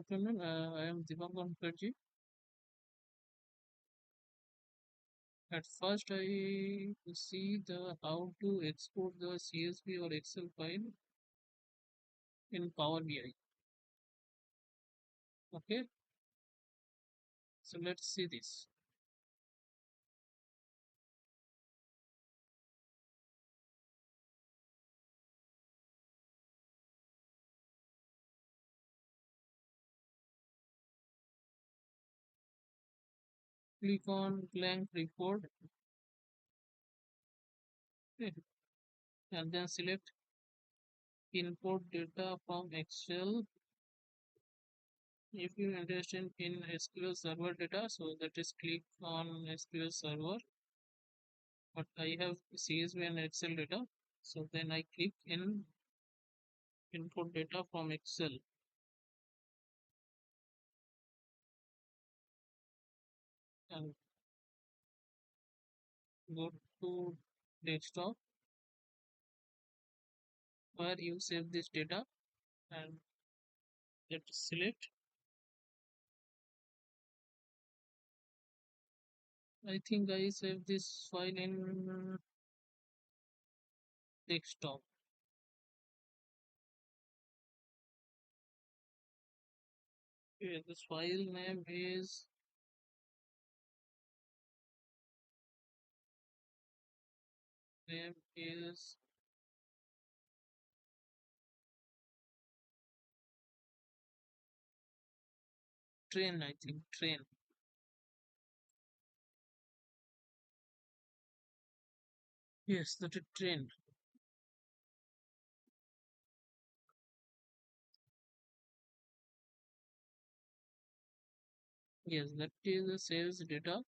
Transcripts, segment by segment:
afternoon. I am Dipankar Mukherjee. At first, I see the how to export the CSV or Excel file in Power BI. Okay, so let's see this. Click on blank report, okay, and then select import data from Excel. If you're interested in SQL Server data, so that is click on SQL Server. But I have CSV and Excel data, so then I click in import data from Excel and go to desktop where you save this data and let select. I think I save this file in desktop. Okay, this file name is train. I think train. Yes, that is train. Yes, that is the sales data.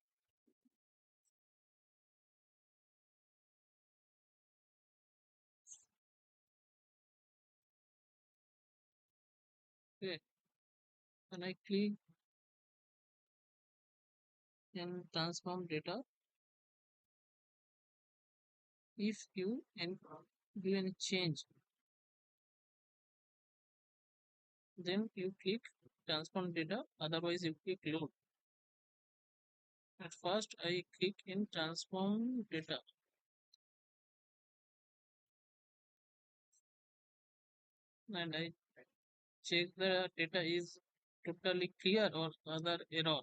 Okay, and I click in transform data. If you and do any change, then you click transform data. Otherwise, you click load. At first, I click in transform data and I check the data is totally clear or other error.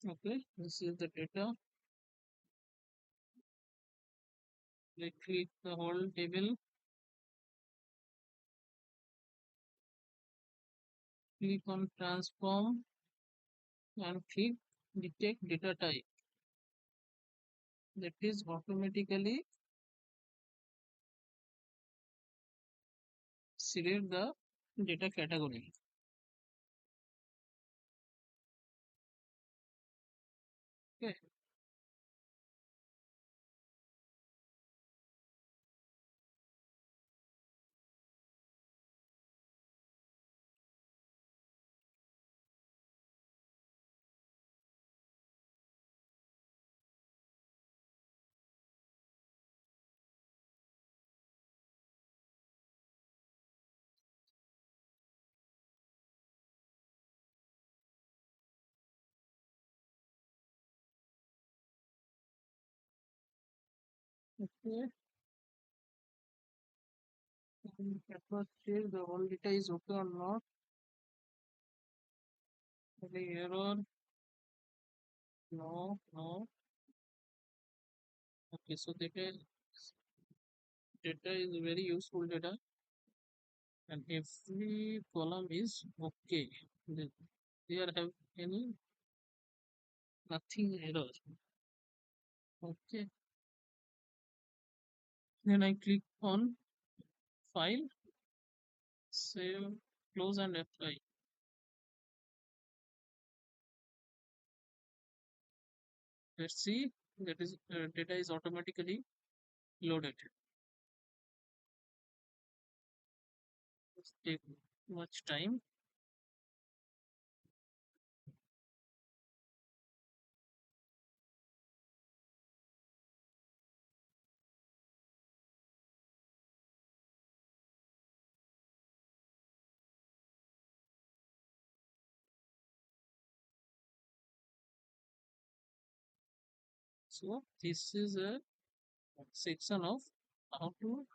Okay, this is the data. I click the whole table, click on transform and click detect data type. That is automatically select the data category. Okay, okay. And at first check the whole data is okay or not. Any error? No, no. Okay, so data is very useful data and every column is okay. Then there have any nothing error. Okay, then I click on file, save, close and apply. Let's see, that is data is automatically loaded. It's take much time. So this is a section of how to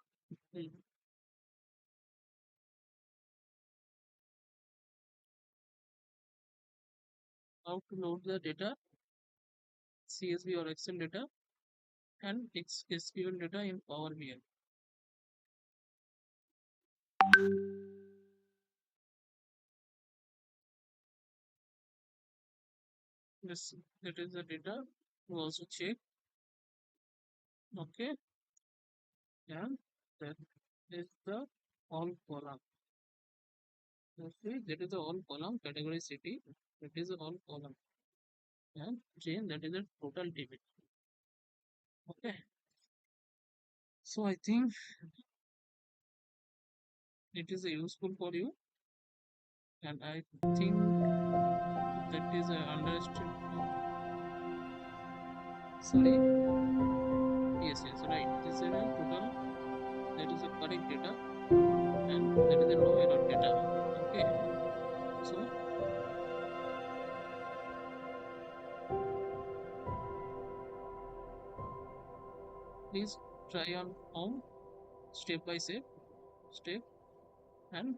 load the data, CSV or Excel data, and SQL data in Power BI. This that is the data. You also check. Okay, and that is the all column. Okay, that is the all column category city. That is the all column, and chain that is the total debit. Okay, so I think it is useful for you, and I think that is a understood. Sorry, yes, right. This is a total. That is a correct data, and that is a no error data. Okay, so please try on home step by step, and